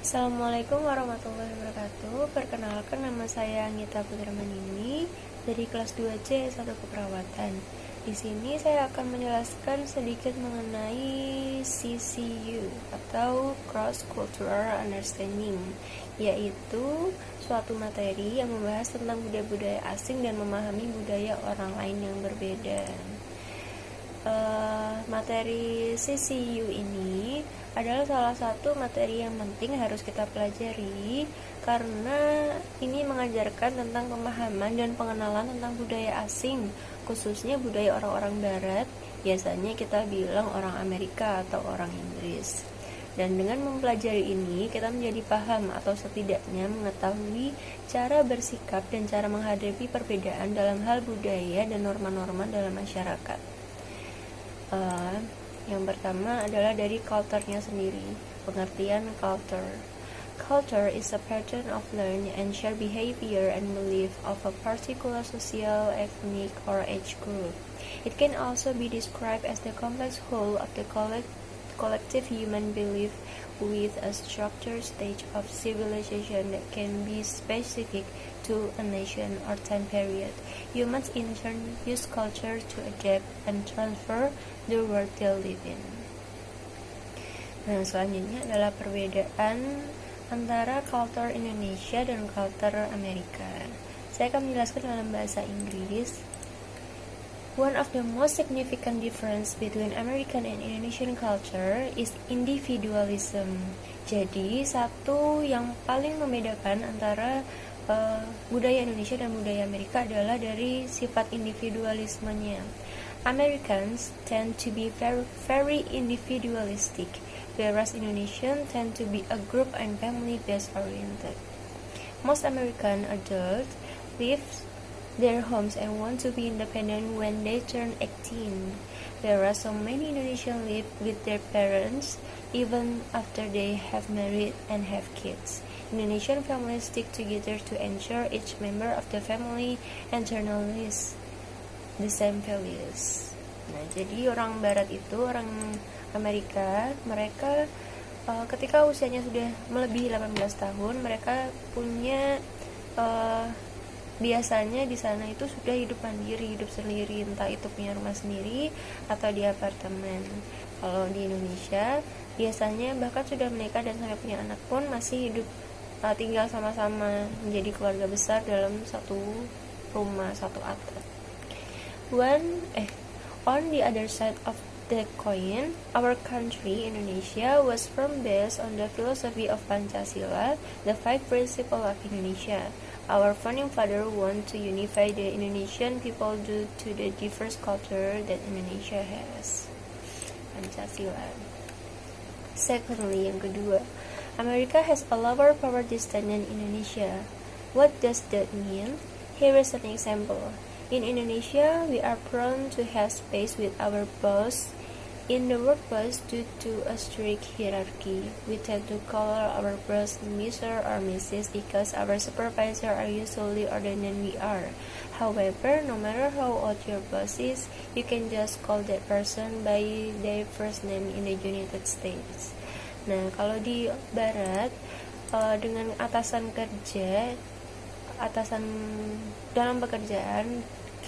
Assalamualaikum warahmatullahi wabarakatuh. Perkenalkan, nama saya Anggita Putri Manini dari kelas 2C S1 Keperawatan. Di sini saya akan menjelaskan sedikit mengenai CCU atau Cross Cultural Understanding, yaitu suatu materi yang membahas tentang budaya-budaya asing dan memahami budaya orang lain yang berbeda. Materi CCU ini adalah salah satu materi yang penting harus kita pelajari karena ini mengajarkan tentang pemahaman dan pengenalan tentang budaya asing, khususnya budaya orang-orang barat. Biasanya kita bilang orang Amerika atau orang Inggris. Dan dengan mempelajari ini, kita menjadi paham atau setidaknya mengetahui cara bersikap dan cara menghadapi perbedaan dalam hal budaya dan norma-norma dalam masyarakat. Yang pertama adalah dari culture-nya sendiri. Pengertian culture. Culture is a pattern of learned and shared behavior and belief of a particular social, ethnic, or age group. It can also be described as the complex whole of the collective human belief with a structured stage of civilization that can be specific to a nation or time period. Humans in turn use culture to adapt and transfer the world they live in. Nah, selanjutnya adalah perbedaan antara culture Indonesia dan culture Amerika. Saya akan menjelaskan dalam bahasa Inggris. One of the most significant difference between American and Indonesian culture is individualism. Jadi, satu yang paling membedakan antara budaya Indonesia dan budaya Amerika adalah dari sifat individualismenya. Americans tend to be very individualistic, whereas Indonesians tend to be a group and family-based oriented. Most American adults leave their homes and want to be independent when they turn 18, whereas so many Indonesians live with their parents even after they have married and have kids. Indonesian families stick together to ensure each member of the family internalize the same values. Nah, jadi orang Barat itu, orang Amerika, mereka ketika usianya sudah melebihi 18 tahun, mereka punya biasanya di sana itu sudah hidup mandiri, hidup sendiri, entah itu punya rumah sendiri atau di apartemen. Kalau di Indonesia, biasanya bahkan sudah menikah dan sampai punya anak pun masih hidup tinggal sama-sama menjadi keluarga besar dalam satu rumah, satu atap. On the other side of the coin, our country, Indonesia, was firm based on the philosophy of Pancasila, the 5 principles of Indonesia. Our founding father want to unify the Indonesian people due to the diverse culture that Indonesia has. Pancasila. Secondly, yang kedua, America has a lower poverty standard than Indonesia. What does that mean? Here is an example. In Indonesia, we are prone to have space with our boss in the workplace due to a strict hierarchy. We tend to call our boss Mr. or Mrs. because our supervisors are usually older than we are. However, no matter how old your boss is, you can just call that person by their first name in the United States. Nah, kalau di Barat, dengan atasan dalam pekerjaan,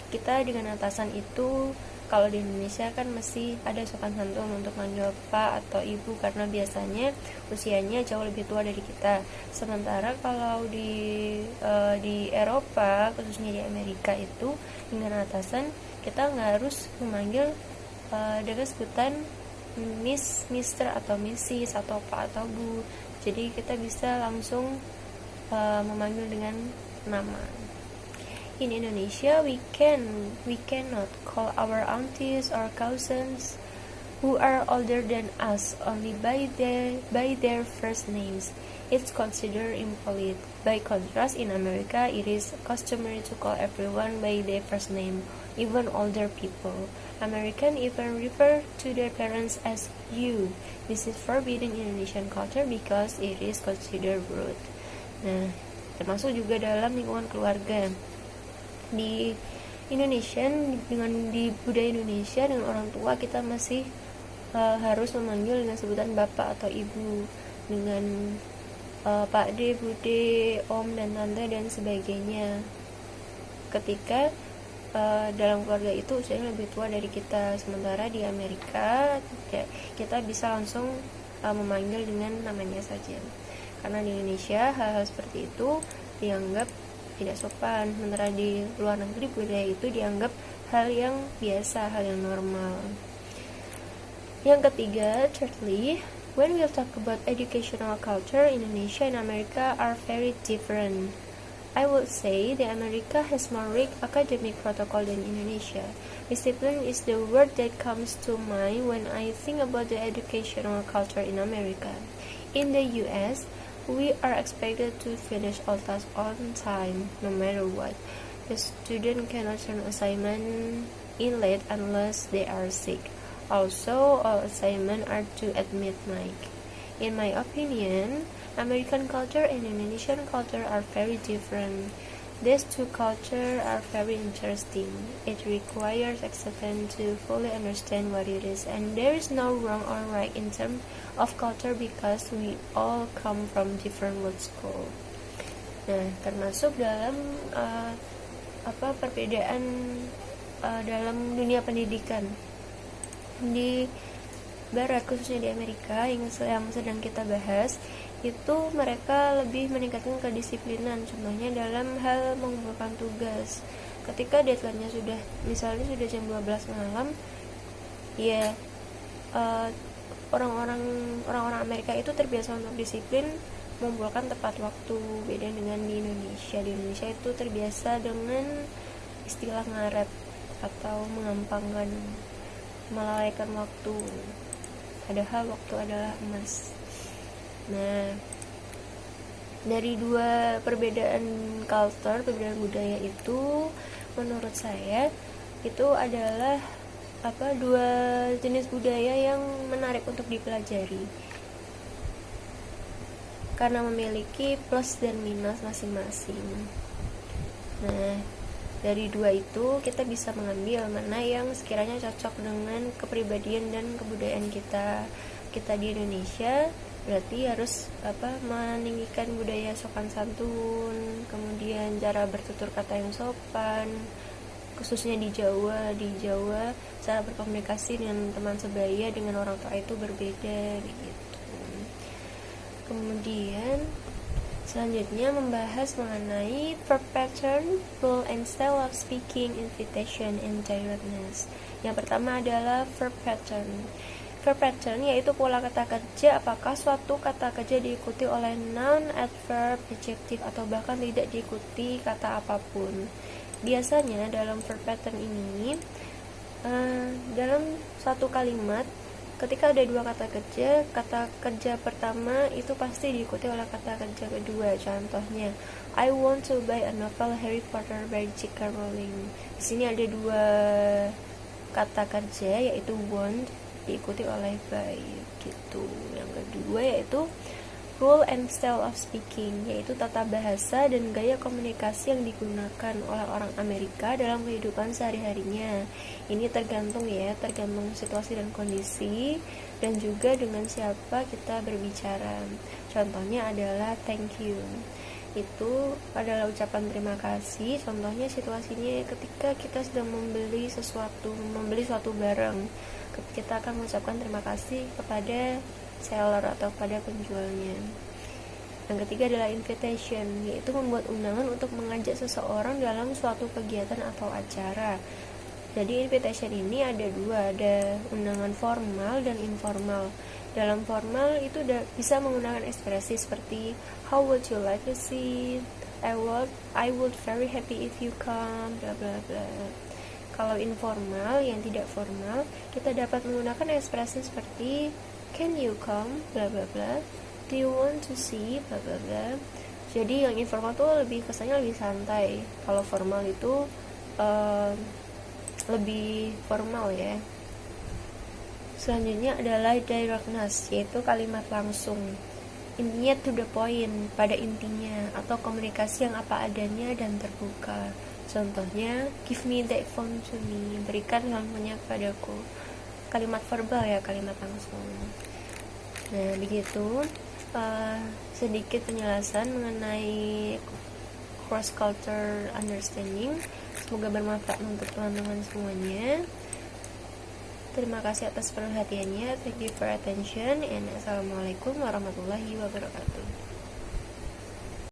kita dengan atasan itu, kalau di Indonesia kan masih ada sopan santun untuk manggil Pak atau Ibu karena biasanya usianya jauh lebih tua dari kita. Sementara kalau di Eropa, khususnya di Amerika itu, dengan atasan kita nggak harus memanggil dengan sebutan Miss, Mister atau Mrs. atau Pak atau Bu. Jadi kita bisa langsung memanggil dengan nama. In Indonesia, we cannot call our aunties or cousins who are older than us only by their first names. It's considered impolite. By contrast, in America, it is customary to call everyone by their first name, even older people. Americans even refer to their parents as you. This is forbidden in Indonesian culture because it is considered rude. Nah, termasuk juga dalam lingkungan keluarga. Di Indonesia, di budaya Indonesia, dengan orang tua kita masih harus memanggil dengan sebutan bapak atau ibu. Dengan Pak D, Bude, Om dan Tante dan sebagainya. Ketika dalam keluarga itu usianya lebih tua dari kita, sementara di Amerika kita bisa langsung memanggil dengan namanya saja. Karena di Indonesia hal-hal seperti itu dianggap tidak sopan, sementara di luar negeri budaya itu dianggap hal yang biasa, hal yang normal. Yang ketiga, thirdly, when we talk about educational culture, Indonesia and America are very different. I would say that America has more strict academic protocol than Indonesia. Discipline is the word that comes to mind when I think about the educational culture in America. In the US, we are expected to finish all tasks on time, no matter what. The student cannot turn assignment in late unless they are sick. Also, all assignments are due at midnight. In my opinion, American culture and Indonesian culture are very different. These two cultures are very interesting. It requires acceptance to fully understand what it is, and there is no wrong or right in terms of culture because we all come from different world school. Nah, termasuk dalam perbedaan dalam dunia pendidikan di Barat, khususnya di Amerika yang sedang kita bahas, itu mereka lebih meningkatkan kedisiplinan, contohnya dalam hal mengumpulkan tugas. Ketika deadline-nya misalnya sudah jam 12 malam, ya orang-orang Amerika itu terbiasa untuk disiplin mengumpulkan tepat waktu. Beda dengan di Indonesia. Di Indonesia itu terbiasa dengan istilah ngaret atau mengampangkan, melalaikan waktu, padahal waktu adalah emas. Nah, dari dua perbedaan culture, perbedaan budaya itu, menurut saya itu adalah dua jenis budaya yang menarik untuk dipelajari karena memiliki plus dan minus masing-masing. Nah, dari dua itu kita bisa mengambil mana yang sekiranya cocok dengan kepribadian dan kebudayaan kita di Indonesia. Berarti harus meninggikan budaya sopan santun, kemudian cara bertutur kata yang sopan, khususnya di Jawa cara berkomunikasi dengan teman sebaya, dengan orang tua itu berbeda gitu. Kemudian selanjutnya membahas mengenai verb pattern, rule and style of speaking, invitation and directness. Yang pertama adalah verb pattern. Verb pattern yaitu pola kata kerja, apakah suatu kata kerja diikuti oleh noun, adverb, adjective atau bahkan tidak diikuti kata apapun. Biasanya dalam verb pattern ini dalam satu kalimat ketika ada dua kata kerja pertama itu pasti diikuti oleh kata kerja kedua. Contohnya, I want to buy a novel Harry Potter by J.K. Rowling. Di sini ada dua kata kerja yaitu want diikuti oleh by gitu. Yang kedua yaitu rule and style of speaking, yaitu tata bahasa dan gaya komunikasi yang digunakan oleh orang Amerika dalam kehidupan sehari-harinya. Ini tergantung situasi dan kondisi, dan juga dengan siapa kita berbicara. Contohnya adalah thank you. Itu adalah ucapan terima kasih. Contohnya situasinya ketika kita sedang membeli suatu barang, kita akan mengucapkan terima kasih kepada seller atau pada penjualnya. Yang ketiga adalah invitation, yaitu membuat undangan untuk mengajak seseorang dalam suatu kegiatan atau acara. Jadi invitation ini ada dua, ada undangan formal dan informal. Dalam formal itu bisa menggunakan ekspresi seperti how would you like to see, I would very happy if you come, bla bla bla. Kalau informal, yang tidak formal, kita dapat menggunakan ekspresi seperti can you come, bla bla bla, do you want to see, bla bla bla. Jadi yang informal tuh kesannya lebih santai. Kalau formal itu lebih formal ya. Selanjutnya adalah directness, yaitu kalimat langsung, intinya to the point, pada intinya, atau komunikasi yang apa adanya dan terbuka. Contohnya, give me that phone to me, berikan handphonenya kepadaku. Kalimat verbal ya, kalimat langsung. Nah, begitu. sedikit penjelasan mengenai cross culture understanding. Semoga bermanfaat untuk teman-teman semuanya. Terima kasih atas perhatiannya. Thank you for attention, and assalamualaikum warahmatullahi wabarakatuh.